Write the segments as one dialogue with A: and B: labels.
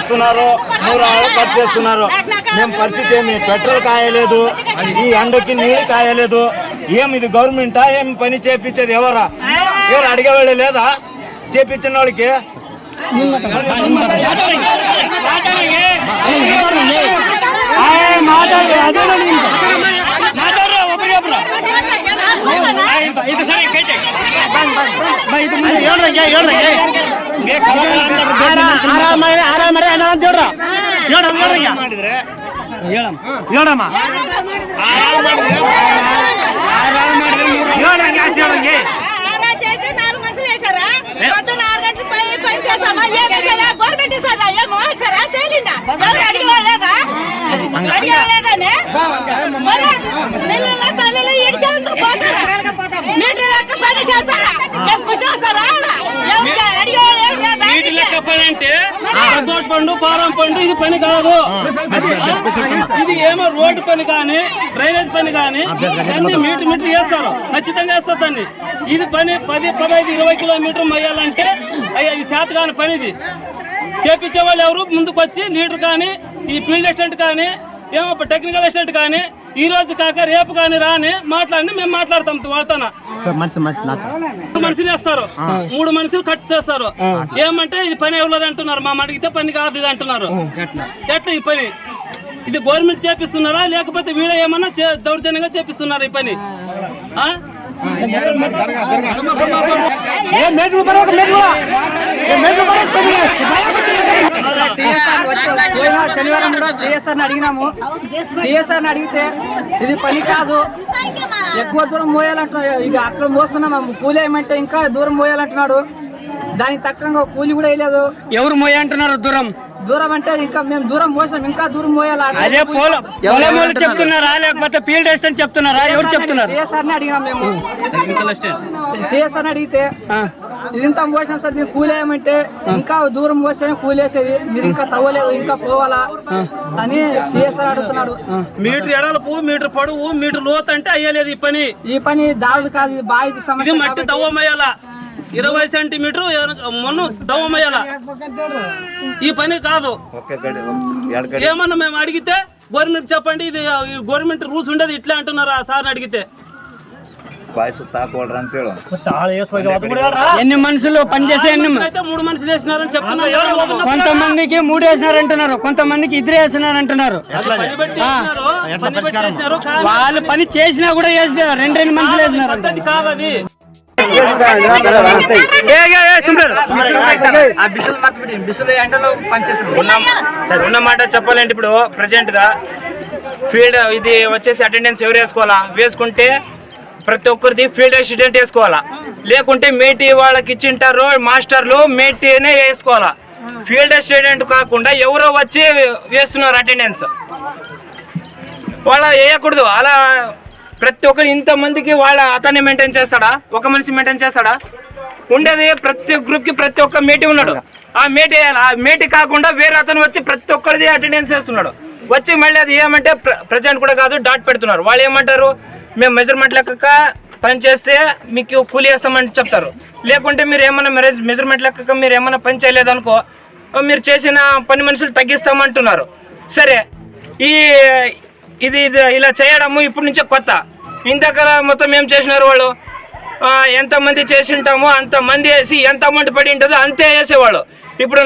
A: ఇస్తున్నారు, 3 కట్ చేస్తున్నారు. మేము పరిస్థితి ఏమి, పెట్రోల్ కాయలేదు, ఈ ఎండకి నీళ్ళు కాయలేదు. ఏమి ఇది గవర్నమెంటా? ఏమి పని చేపించేది ఎవరు అడిగేవాళ్ళు లేదా? చేపించిన వాళ్ళకి
B: అంటే పండు పాలం పండు ఇది పని కాదు. ఇది ఏమో రోడ్డు పని కానీ డ్రైనేజ్ పని కానీ అన్ని మీటర్ వేస్తారు, ఖచ్చితంగా వేస్తారు దాన్ని. ఇది పని 10, 15, 20 కిలోమీటర్లు మొయ్యాలంటే ఇది చేత కాని పని. ఇది చేపించే వాళ్ళు ఎవరు ముందుకు వచ్చి లీడర్ కానీ ఈ ఫీల్డ్ అసిస్టెంట్ కానీ ఏమో టెక్నికల్ అసిస్టెంట్ కానీ ఈ రోజు కాక రేపు కానీ రాని మాట్లాడి మేము మాట్లాడతాం. వాళ్ళతోన మనుషులు వేస్తారు, 3 మనుషులు కట్ చేస్తారు. ఏమంటే ఇది పని ఎవరు అంటున్నారు, మా అడిగితే పని కాదు ఇది అంటున్నారు. ఎట్లా ఈ పని? ఇది గవర్నమెంట్ చేపిస్తున్నారా లేకపోతే వీళ్ళ ఏమన్నా దౌర్జన్యంగా చేపిస్తున్నారా ఈ పని?
C: శనివారం కూడా టీఎస్ఆర్ అడిగినాము. టీఎస్ఆర్ అడిగితే ఇది పని కాదు, ఎక్కువ దూరం మోయాలంటున్నాడు. ఇక అక్కడ మోస్తున్నాము, కూలి ఏమంటే ఇంకా దూరం మోయాలంటున్నాడు. దానికి తక్కువ కూలి కూడా వేయలేదు.
B: ఎవరు మోయ అంటున్నారు?
C: దూరం అంటే ఇంకా మేము దూరం మోసాం, ఇంకా దూరం మోయాలి.
B: అదే పొలం చెప్తున్నారా లేకపోతే ఫీల్డ్ అసిస్టెంట్ చెప్తున్నారా? ఎవరు చెప్తున్నారు?
C: టీఎస్ఆర్ అడిగినాం మేము. టీఎస్ఆర్ అడిగితే ఇదింత మోసాం సార్, దీన్ని కూలేయమంటే ఇంకా దూరం మోసే కూలేసేది, మీరు ఇంకా తవ్వలేదు ఇంకా పోవాలా అని టీఎస్ఆర్ అడుగుతున్నాడు.
B: మీటర్ ఎడలపు, మీటర్ పొడవు, మీటర్ లోతు అంటే అయ్యలేదు ఈ పని
C: దారుడు కాదు, ఇది బాగా సమస్య.
B: మట్టి దవ్వమయ్యాలా 20 సెంటీమీటర్ మొన్న దవ్వమయ్యాలా, ఈ పని కాదు. ఏమన్నా మేము అడిగితే గవర్నమెంట్ చెప్పండి, ఇది గవర్నమెంట్ రూల్స్ ఉండేది ఇట్లా అంటున్నారు. ఆ సార్ని అడిగితే
D: ఎన్ని మనుషులు పనిచేసే
B: అయితే 3 మనుషులు వేసినారని చెప్తున్నారు.
D: కొంతమందికి 3 వేసినారంటున్నారు, కొంతమందికి 2 వేసినారంటున్నారు. వాళ్ళు పని చేసినా కూడా వేసినారు, 2 మనుషులు వేసినారు.
B: కాదు అది.
E: ఉన్నమాట చెప్పాలంటే ఇప్పుడు ప్రజెంట్ గా ఫీల్డ్ ఇది వచ్చేసి అటెండెన్స్ ఎవరు వేసుకోవాలా? వేసుకుంటే ప్రతి ఒక్కరిది ఫీల్డ్ అసిస్టెంట్ వేసుకోవాలా, లేకుంటే మేటీ వాళ్ళకి ఇచ్చింటారు మాస్టర్లు మేటీనే వేసుకోవాలా. ఫీల్డ్ అసిస్టెంట్ కాకుండా ఎవరో వచ్చి వేస్తున్నారు అటెండెన్స్, వాళ్ళ వేయకూడదు. అలా ప్రతి ఒక్కరు ఇంతమందికి వాళ్ళ అతన్ని మెయింటైన్ చేస్తాడా? ఒక మనిషి మెయింటైన్ చేస్తాడా? ఉండేది ప్రతి గ్రూప్ కి ప్రతి ఒక్క మేటీ ఉన్నాడు, ఆ మేటీ వేయాలి. ఆ మేటీ కాకుండా వేరే అతను వచ్చి ప్రతి ఒక్కరిది అటెండెన్స్ వేస్తున్నాడు. వచ్చి మళ్ళీ అది ఏమంటే ప్రజెంట్ కూడా కాదు డాట్ పెడుతున్నారు. వాళ్ళు ఏమంటారు, మేము మెజర్మెంట్ లెక్క పని చేస్తే మీకు కూలి వేస్తామని చెప్తారు. లేకుంటే మీరు ఏమన్నా మెజర్మెంట్ లెక్క మీరు ఏమన్నా పని చేయలేదనుకో మీరు చేసిన పని మనుషులు తగ్గిస్తామంటున్నారు. సరే, ఇది ఇలా చేయడము ఇప్పుడు నుంచే కొత్త. ఇంతకర మొత్తం ఏం చేసినారు వాళ్ళు, ఎంతమంది చేసి ఉంటామో అంతమంది వేసి ఎంత అమౌంట్ పడి ఉంటుందో అంతే వేసేవాళ్ళు. ఇప్పుడు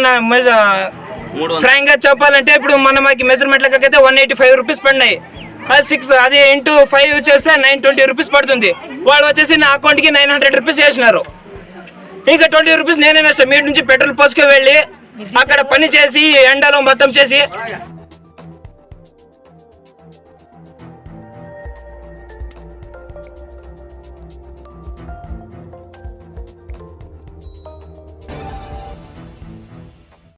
E: ఫ్రాంక్ గా చెప్పాలంటే ఇప్పుడు మనకి మెజర్మెంట్ లెక్కకైతే 185 రూపీస్ పడినాయి. అది ఇంటూ 5 చేస్తే 920 రూపీస్ పడుతుంది. వాళ్ళు వచ్చేసి నా అకౌంట్కి 900 రూపీస్ వేసినారు. ఇంకా 20 రూపీస్ నేనే నష్టం. మీటి నుంచి పెట్రోల్ పోసుకు వెళ్ళి అక్కడ పని చేసి ఎండలో మొత్తం చేసి